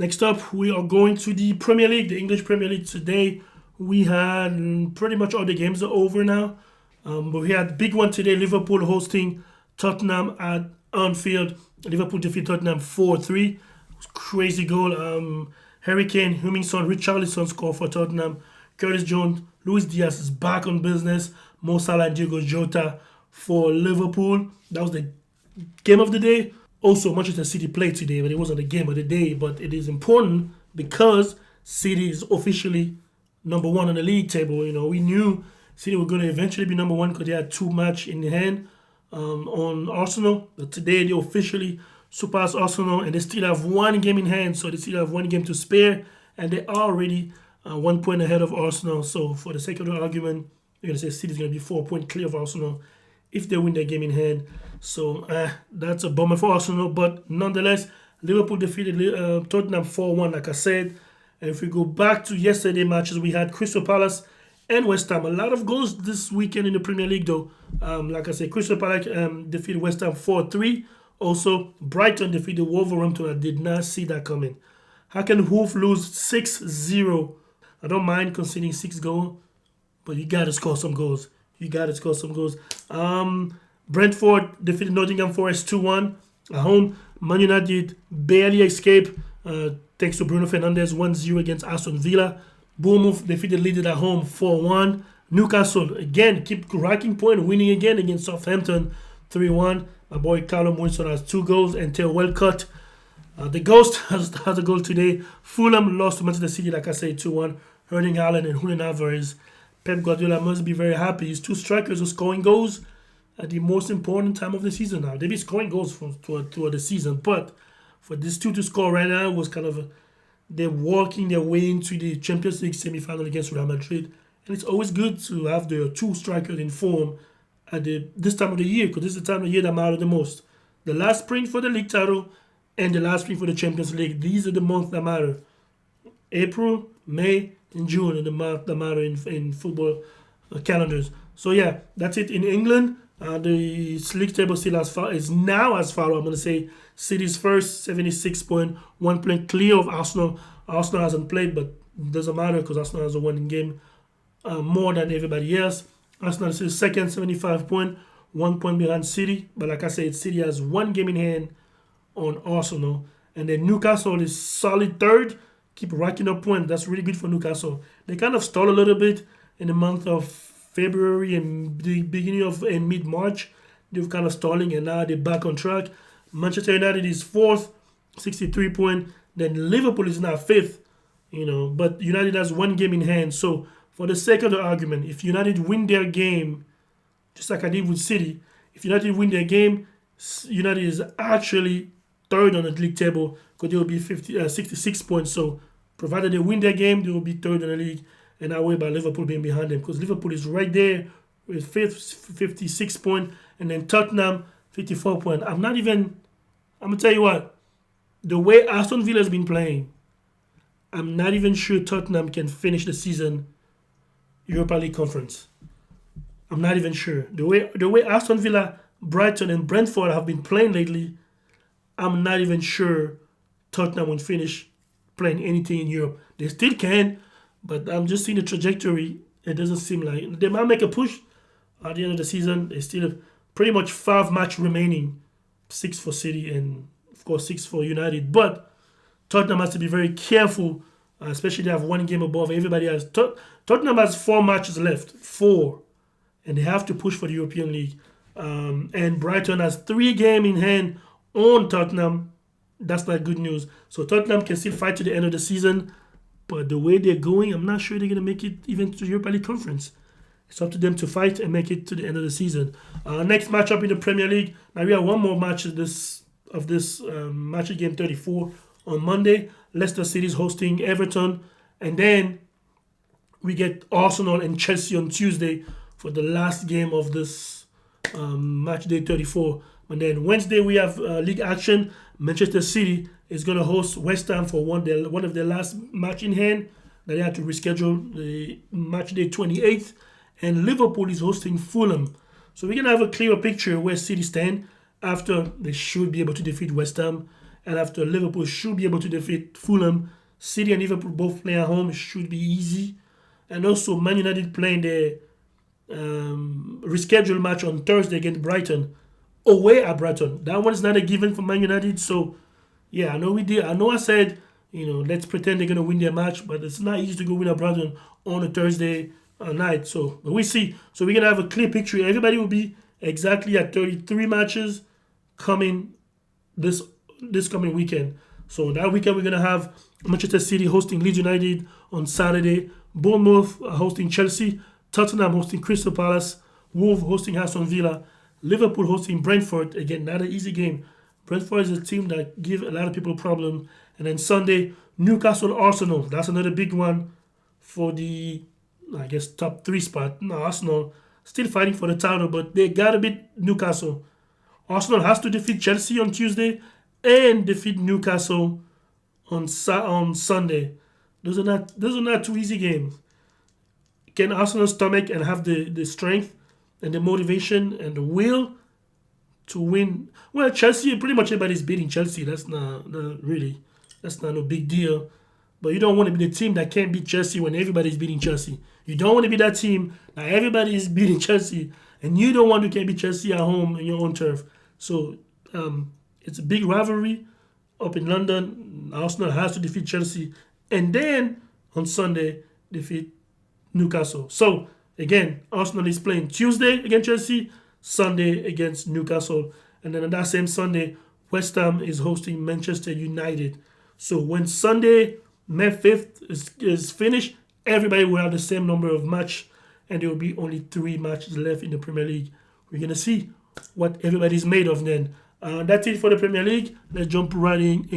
Next up, we are going to the Premier League, the English Premier League today. We had pretty much all the games are over now. But we had big one today, Liverpool hosting Tottenham at Anfield. Liverpool defeat Tottenham 4-3. Crazy goal. Harry Kane, Hummingson, Richarlison score for Tottenham. Curtis Jones, Luis Diaz is back on business. Mo Salah and Diego Jota for Liverpool. That was the game of the day. Also, Manchester City played today, but it wasn't the game of the day. But it is important because City is officially number one on the league table. We knew City were going to eventually be number one because they had two matches in hand on Arsenal. But today they officially surpassed Arsenal, and they still have one game in hand, so they still have one game to spare, and they are already 1 point ahead of Arsenal. So for the sake of the argument, you're going to say City's going to be 4 points clear of Arsenal if they win their game in hand. So that's a bummer for Arsenal, but nonetheless, Liverpool defeated Tottenham 4-1, like I said. And if we go back to yesterday matches, we had Crystal Palace and West Ham. A lot of goals this weekend in the Premier League, though. Like I said, Crystal Palace defeated West Ham 4-3. Also, Brighton defeated Wolverhampton. I did not see that coming. How can Wolves lose 6-0? I don't mind conceding 6 goals, but you got to score some goals. Brentford defeated Nottingham Forest 2-1 at home. Man United barely escaped thanks to Bruno Fernandes 1-0 against Aston Villa. Bournemouth defeated Leeds at home 4-1. Newcastle again keep racking point, winning again against Southampton 3-1. My boy Callum Wilson has 2 goals and Theo Walcott. The Ghost has a goal today. Fulham lost to Manchester City, like I said, 2-1. Erling Haaland and Julian Alvarez. Pep Guardiola must be very happy. His 2 strikers are scoring goals at the most important time of the season now. They've been scoring goals throughout the season, but for these 2 to score right now was kind of they're walking their way into the Champions League semi-final against Real Madrid. And it's always good to have the 2 strikers in form at this time of the year, because this is the time of the year that matters the most. The last sprint for the league title and the last sprint for the Champions League. These are the months that matter. April, May, and June are the months that matter in football calendars. So yeah, that's it in England. The league table still is now as follows. I'm going to say City's first, 76 points, 1 point clear of Arsenal. Arsenal hasn't played, but it doesn't matter because Arsenal has a winning game more than everybody else. Arsenal is second, 75 points, 1 point behind City. But like I said, City has 1 game in hand on Arsenal. And then Newcastle is solid third, keep racking up points. That's really good for Newcastle. They kind of stalled a little bit in the month of February and the beginning of mid-March. They were kind of stalling, and now they're back on track. Manchester United is 4th, 63 points. Then Liverpool is now 5th, but United has 1 game in hand. So for the sake of the argument, if United win their game, just like I did with City, if United win their game, United is actually 3rd on the league table because they will be 66 points. So provided they win their game, they will be 3rd in the league. And I worry about Liverpool being behind them because Liverpool is right there with 5th, 56 points, and then Tottenham, 54 points. I'm going to tell you what, the way Aston Villa has been playing, I'm not even sure Tottenham can finish the season Europa League Conference. I'm not even sure. The way Aston Villa, Brighton, and Brentford have been playing lately, I'm not even sure Tottenham will finish playing anything in Europe. They still can, but I'm just seeing the trajectory. It doesn't seem like they might make a push at the end of the season. They still have pretty much 5 matches remaining, 6 for City and of course 6 for United. But Tottenham has to be very careful, especially they have 1 game above everybody else. Tottenham has 4 matches left, 4, and they have to push for the European League. And Brighton has 3 games in hand on Tottenham. That's not good news. So Tottenham can still fight to the end of the season. But the way they're going, I'm not sure they're going to make it even to the Europa League Conference. It's up to them to fight and make it to the end of the season. Next matchup in the Premier League. Now we have one more match of this match game 34 on Monday. Leicester City is hosting Everton. And then we get Arsenal and Chelsea on Tuesday for the last game of this match day 34. And then Wednesday we have league action. Manchester City is going to host West Ham for one of their last match in hand. They had to reschedule the match day 28th. And Liverpool is hosting Fulham. So we're going to have a clearer picture where City stand after they should be able to defeat West Ham and after Liverpool should be able to defeat Fulham. City and Liverpool both play at home, should be easy. And also Man United playing their rescheduled match on Thursday against Brighton, away at Brighton. That one is not a given for Man United. So yeah, I know we did. I know I said, let's pretend they're gonna win their match, but it's not easy to go win at Brighton on a Thursday night. So but we see. So we're gonna have a clear picture. Everybody will be exactly at 33 matches coming this coming weekend. So that weekend we're gonna have Manchester City hosting Leeds United on Saturday, Bournemouth hosting Chelsea, Tottenham hosting Crystal Palace, Wolves hosting Aston Villa, Liverpool hosting Brentford. Again, not an easy game. Brentford is a team that give a lot of people a problem. And then Sunday, Newcastle Arsenal. That's another big one for the, I guess, top 3 spot. No, Arsenal still fighting for the title, but they gotta beat Newcastle. Arsenal has to defeat Chelsea on Tuesday and defeat Newcastle on Sunday. Those are not 2 easy games. Can Arsenal stomach and have the strength and the motivation and the will to win? Well, Chelsea, pretty much everybody's beating Chelsea. That's not really, that's not no big deal. But you don't want to be the team that can't beat Chelsea when everybody's beating Chelsea. You don't want to be that team that everybody is beating Chelsea, and you don't want to can beat Chelsea at home on your own turf. So it's a big rivalry up in London. Arsenal has to defeat Chelsea, and then on Sunday defeat Newcastle. So again, Arsenal is playing Tuesday against Chelsea, Sunday against Newcastle, and then on that same Sunday, West Ham is hosting Manchester United. So when Sunday, May 5th is finished, everybody will have the same number of matches, and there will be only 3 matches left in the Premier League. We're gonna see what everybody's made of then. That's it for the Premier League. Let's jump right in